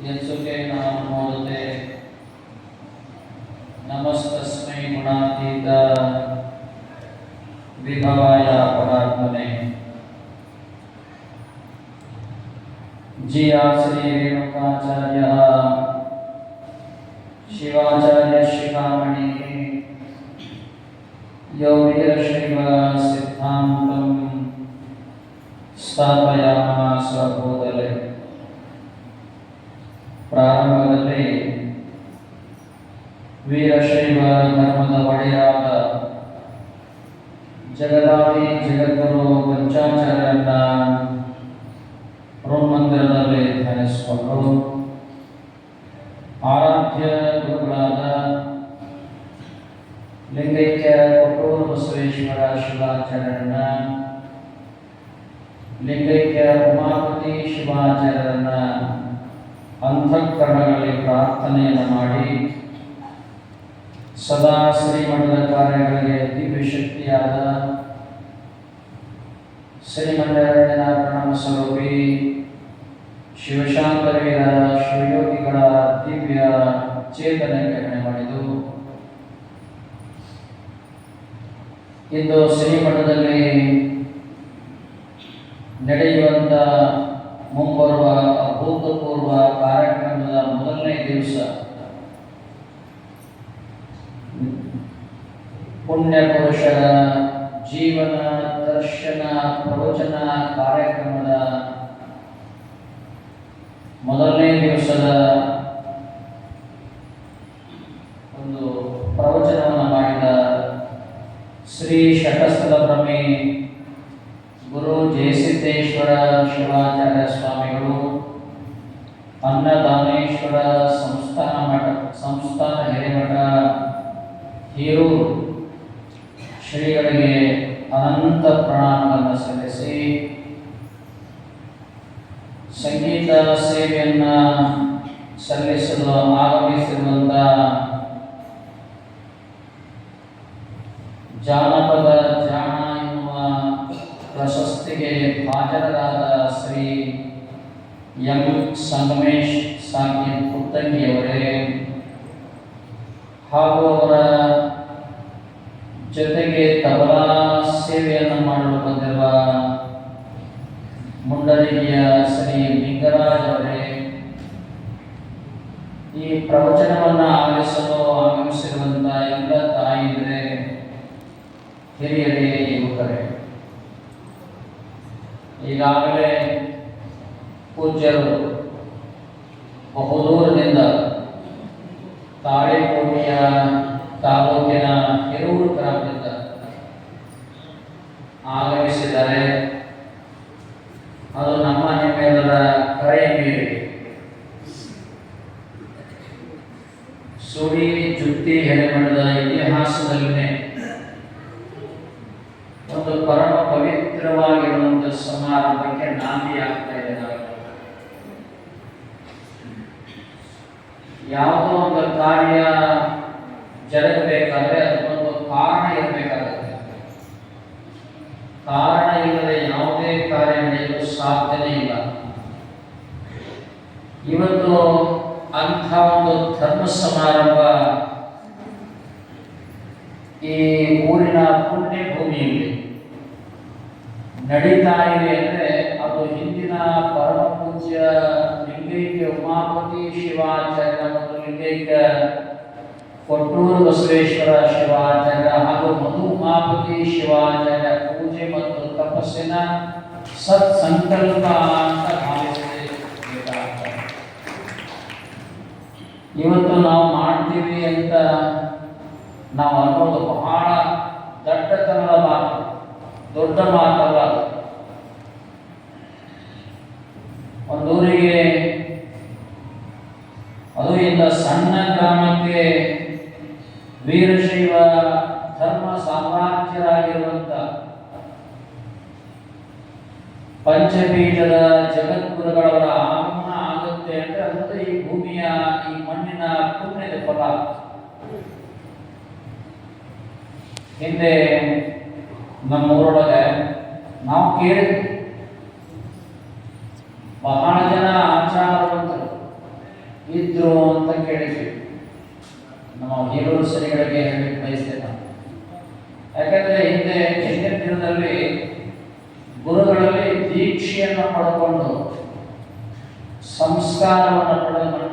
यत्सुखे नमोदते नमस्तस्मै गुणातीत विभवाय परात्मने। जिया श्री रेणुकाचार्य शिवाचार्य शिखामणि यो वीरशैव सिद्धान्तं स्थापयामास भूतले। ಪ್ರಾರಂಭದಲ್ಲಿ ವೀರಶೈವ ಧರ್ಮದ ಒಡೆಯರಾದ ಜಗದಾದಿ ಜಗದ್ಗುರು ಪಂಚಾಚಾರ್ಯರನ್ನ ಋನ್ಮಂದಿರದಲ್ಲಿ ಧ್ಯಾನಿಸಿಕೊಂಡು ಆರಾಧ್ಯ ಗುರುಗಳಾದ ಲಿಂಗೈಕ್ಯ ಕೊಟ್ಟೂರು ಬಸವೇಶ್ವರ ಶಿವಾಚಾರ್ಯರನ್ನ, ಲಿಂಗೈಕ್ಯ ಉಮಾಪತಿ ಶಿವಾಚಾರ್ಯರನ್ನ ಅಂತಃಕರಣಗಳಲ್ಲಿ ಪ್ರಾರ್ಥನೆಯನ್ನು ಮಾಡಿ ಸದಾ ಶ್ರೀಮಠದ ಕಾರ್ಯಗಳಿಗೆ ದಿವ್ಯ ಶಕ್ತಿಯಾದ ಶ್ರೀಮಂಡಲದ ಪ್ರಣಾಮ ಸ್ವರೂಪಿ ಶಿವಶಾಂತವೀರ ಶಿವಯೋಗಿಗಳ ದಿವ್ಯ ಚೇತನಕ್ಕೆ ಕರೆ ಮಾಡಿದ್ದು ಇಂದು ಶ್ರೀಮಠದಲ್ಲಿ ನಡೆಯುವಂತ ಮುಂಬರುವ ಅಭೂತಪೂರ್ವ ಕಾರ್ಯಕ್ರಮದ ಮೊದಲನೇ ದಿವಸ ಪುಣ್ಯ ಪುರುಷರ ಜೀವನ ದರ್ಶನ ಪ್ರವಚನ ಕಾರ್ಯಕ್ರಮದ ಮೊದಲನೇ ದಿವಸದ ಒಂದು ಪ್ರವಚನವನ್ನು ಮಾಡಿದ ಶ್ರೀ ಶಟಸ್ಥಲ ಬ್ರಹ್ಮಿ ಗುರು ಜಯಸಿದ್ದೇಶ್ವರ ಶಿವಾಚಾರ್ಯ ಸ್ವಾಮಿಗಳು ಅನ್ನದಾನೇಶ್ವರ ಸಂಸ್ಥಾನ ಹಿರೇಮಠ ಹೀರೂರು ಶ್ರೀಗಳಿಗೆ ಅನಂತ ಪ್ರಣಾಮಗಳನ್ನು ಸಲ್ಲಿಸಿ ಸಂಗೀತ ಸೇವೆಯನ್ನು ಸಲ್ಲಿಸಲು ಆಗಮಿಸಿರುವಂಥ ಜಾನಪದ ಜಾಣ ಎನ್ನುವ ಪ್ರಶಸ್ತಿಗೆ ಹಾಜರಾದ ಶ್ರೀ ಎಂ ಸಂಗಮೇಶ್ ಸಾಕಿನ್ ಪುತ್ತಂಗಿಯವರೇ ಹಾಗೂ ಅವರ ಜೊತೆಗೆ ತಬಲಾ ಸೇವೆಯನ್ನು ಮಾಡಲು ಬಂದಿರುವ ಮುಂಡರಗಿಯ ಶ್ರೀ ಲಿಂಗರಾಜ್ ಅವರೇ, ಈ ಪ್ರವಚನವನ್ನು ಆಲಿಸಲು ಆಗಮಿಸಿರುವಂಥ ಎಲ್ಲ ತಾಯಿಯರೇ, ಹಿರಿಯರೇ, ಯುವಕರೇ, ಈಗಾಗಲೇ ಪೂಜ್ಯರು ಬಹುದೂರದಿಂದ ತಾಳಿಕೋಟೆಯ ತಾಲೂಕಿನ ಹಿರೂರು ಗ್ರಾಮದಿಂದ ಆಗಮಿಸಿದ್ದಾರೆ. ಅದು ನಮ್ಮ ನಿಮ್ಮೆಲ್ಲರ ಕರೆಯ ಮೇರೆಗೆ ಸುಡಿ ಜುಟ್ಟಿ ಹೆಡೆಮಠದ ಇತಿಹಾಸದಲ್ಲಿನೇ ಒಂದು ಪರಮ ಪವಿತ್ರವಾಗಿರುವಂತಹ ಸಮಾರಂಭಕ್ಕೆ ನಾಂದಿ ಆಗ್ತಾ ಇದೆ. ಯಾವುದೋ ಒಂದು ಕಾರ್ಯ ಜರಗಬೇಕಾದ್ರೆ ಅದಕ್ಕೊಂದು ಕಾರಣ ಇರಬೇಕಾಗುತ್ತೆ. ಕಾರಣ ಇಲ್ಲದೆ ಯಾವುದೇ ಕಾರ್ಯ ನಡೆಯಲು ಸಾಧ್ಯನೇ ಇಲ್ಲ. ಇವತ್ತು ಅಂಥ ಒಂದು ಧರ್ಮ ಸಮಾರಂಭ ಈ ಊರಿನ ಪುಣ್ಯ ಭೂಮಿಯಲ್ಲಿ ನಡೀತಾ ಇದೆ ಅಂದರೆ ಅದು ಹಿಂದಿನ ಪರಮ ಪೂಜ್ಯ ಲಿಂಗೈಕ್ಯ ಉಮಾಪತಿ ಶಿವಾಚಾರ್ಯ ಮತ್ತು ಲಿಂಗೈಕ್ಯ ಕೊಟ್ಟೂರು ಬಸವೇಶ್ವರ ಶಿವಾಚಾರ್ಯ ಹಾಗೂ ಮಧು ಉಮಾಪತಿ ಶಿವಾಚಾರ್ಯ ಪೂಜೆ ಮತ್ತು ತಪಸ್ಸಿನ ಸತ್ಸಂಕಲ್ಪ ಅಂತ ಭಾವಿಸಬೇಕಾಗ್ತದೆ. ಇವತ್ತು ನಾವು ಮಾಡ್ತೀವಿ ಅಂತ ನಾವು ಅನ್ನೋದು ಬಹಳ ದಟ್ಟತನದ ಮಾತು, ದೊಡ್ಡ ಮಾತಲ್ಲ. ಒಂದೂರಿಗೆ, ಅದು ಇಂದ ಸಣ್ಣ ಗ್ರಾಮಕ್ಕೆ ವೀರಶೈವ ಧರ್ಮ ಸಾಮ್ರಾಜ್ಯರಾಗಿರುವಂತ ಪಂಚಪೀಠದ ಜಗದ್ಗುರುಗಳವರ ಆಗಮನ ಆಗುತ್ತೆ ಅಂದ್ರೆ ಅದು ಈ ಭೂಮಿಯ, ಈ ಮಣ್ಣಿನ ಪುಣ್ಯದ ಫಲ. ಹಿಂದೆ ನಮ್ಮೂರೊಳಗೆ ನಾವು ಕೇಳಿದ್ವಿ, ಬಹಳ ಜನ ಆಚಾರವಂತರು ಇದ್ರು ಅಂತ ಕೇಳಿದ್ವಿ. ನಮ್ಮ ಹೀರೋರು ಶ್ರೀಗಳಿಗೆ ಹೇಳಲಿಕ್ಕೆ ಬಯಸ್ತೇನೆ ನಾನು. ಯಾಕಂದ್ರೆ ಹಿಂದಿನ ದಿನದಲ್ಲಿ ಗುರುಗಳಲ್ಲಿ ದೀಕ್ಷೆಯನ್ನು ಪಡ್ಕೊಂಡು ಸಂಸ್ಕಾರವನ್ನು ಪಡೆದ